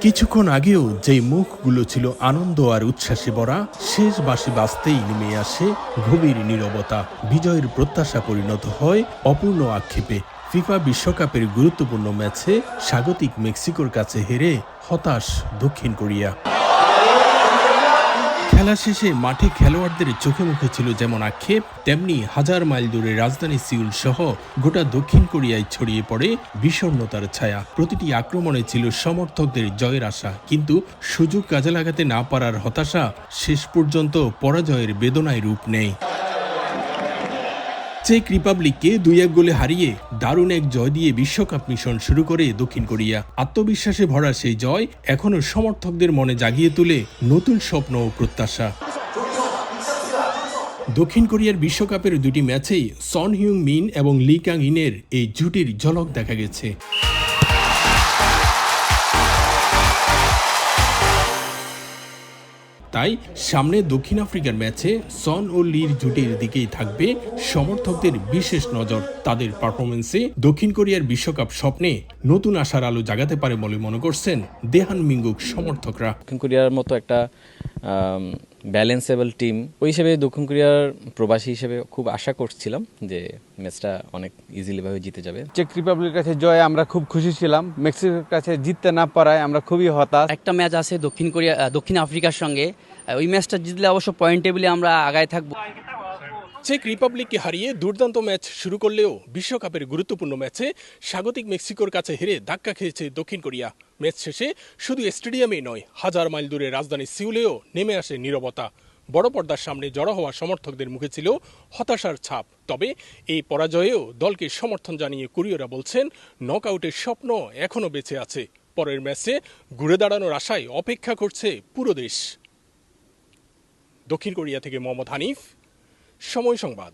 কিছুক্ষণ আগেও যে মুখগুলো ছিল আনন্দ আর উচ্ছ্বাসে ভরা, শেষ বাঁশি বাজতেই নেমে আসে গভীর নীরবতা। বিজয়ের প্রত্যাশা পরিণত হয় অপূর্ণ আক্ষেপে। ফিফা বিশ্বকাপের গুরুত্বপূর্ণ ম্যাচে স্বাগতিক মেক্সিকোর কাছে হেরে হতাশ দক্ষিণ কোরিয়া। খেলা শেষে মাঠে খেলোয়াড়দের চোখে মুখে ছিল যেমন আক্ষেপ, তেমনি হাজার মাইল দূরে রাজধানী সিউল সহ গোটা দক্ষিণ কোরিয়ায় ছড়িয়ে পড়ে বিষণ্ণতার ছায়া। প্রতিটি আক্রমণে ছিল সমর্থকদের জয়ের আশা, কিন্তু সুযোগ কাজে লাগাতে না পারার হতাশা শেষ পর্যন্ত পরাজয়ের বেদনায় রূপ নেয়। চেক রিপাবলিককে 2-1 গোলে হারিয়ে দারুণ এক জয় দিয়ে বিশ্বকাপ মিশন শুরু করে দক্ষিণ কোরিয়া। আত্মবিশ্বাসে ভরা সেই জয় এখনো সমর্থকদের মনে জাগিয়ে তোলে নতুন স্বপ্ন ও প্রত্যাশা। দক্ষিণ কোরিয়ার বিশ্বকাপের দুটি ম্যাচেই সন হিউং মিন এবং লি কাং ইনের এই জুটির ঝলক দেখা গেছে। তাই সামনে দক্ষিণ আফ্রিকার ম্যাচে সন ও লির জুটির দিকেই থাকবে সমর্থকদের বিশেষ নজর। তাদের পারফরমেন্সে দক্ষিণ কোরিয়ার বিশ্বকাপ স্বপ্নে নতুন আশার আলো জাগাতে পারে বলে মনে করছেন দেহান মিঙ্গুক সমর্থকরা। দক্ষিণ কোরিয়ার মতো একটা ব্যালেন্সেবল টিম, ওই হিসেবে দক্ষিণ কোরিয়ার প্রবাসী হিসেবে খুব আশা করছিলাম যে ম্যাচটা অনেক ইজিলি ভাবে জিতে যাবে। চেক রিপাবলিকের কাছে জয়ে আমরা খুব খুশি ছিলাম, মেক্সিকোর কাছে জিততে না পারায় আমরা খুবই হতাশ। একটা ম্যাচ আছে দক্ষিণ আফ্রিকার সঙ্গে, ওই ম্যাচটা জিতলে অবশ্য পয়েন্ট টেবিলে আমরা আগায় থাকবো। চেক রিপাবলিককে হারিয়ে দুর্দান্ত ম্যাচ শুরু করলেও বিশ্বকাপের গুরুত্বপূর্ণ ম্যাচে স্বাগতিক মেক্সিকোর কাছে হেরে ধাক্কা খেয়েছে দক্ষিণ কোরিয়া। ম্যাচ শেষে শুধু স্টেডিয়ামেই নয়, হাজার মাইল দূরে রাজধানী সিউলেও নেমে আসে নীরবতা। বড় পর্দার সামনে জড়ো হওয়া সমর্থকদের মুখে ছিল হতাশার ছাপ। তবে এই পরাজয়েও দলকে সমর্থন জানিয়ে কোরীয়রা বলছেন নকআউটের স্বপ্ন এখনও বেঁচে আছে। পরের ম্যাচে ঘুরে দাঁড়ানোর আশায় অপেক্ষা করছে পুরো দেশ। দক্ষিণ কোরিয়া থেকে মোহাম্মদ হানিফ, সময় সংবাদ।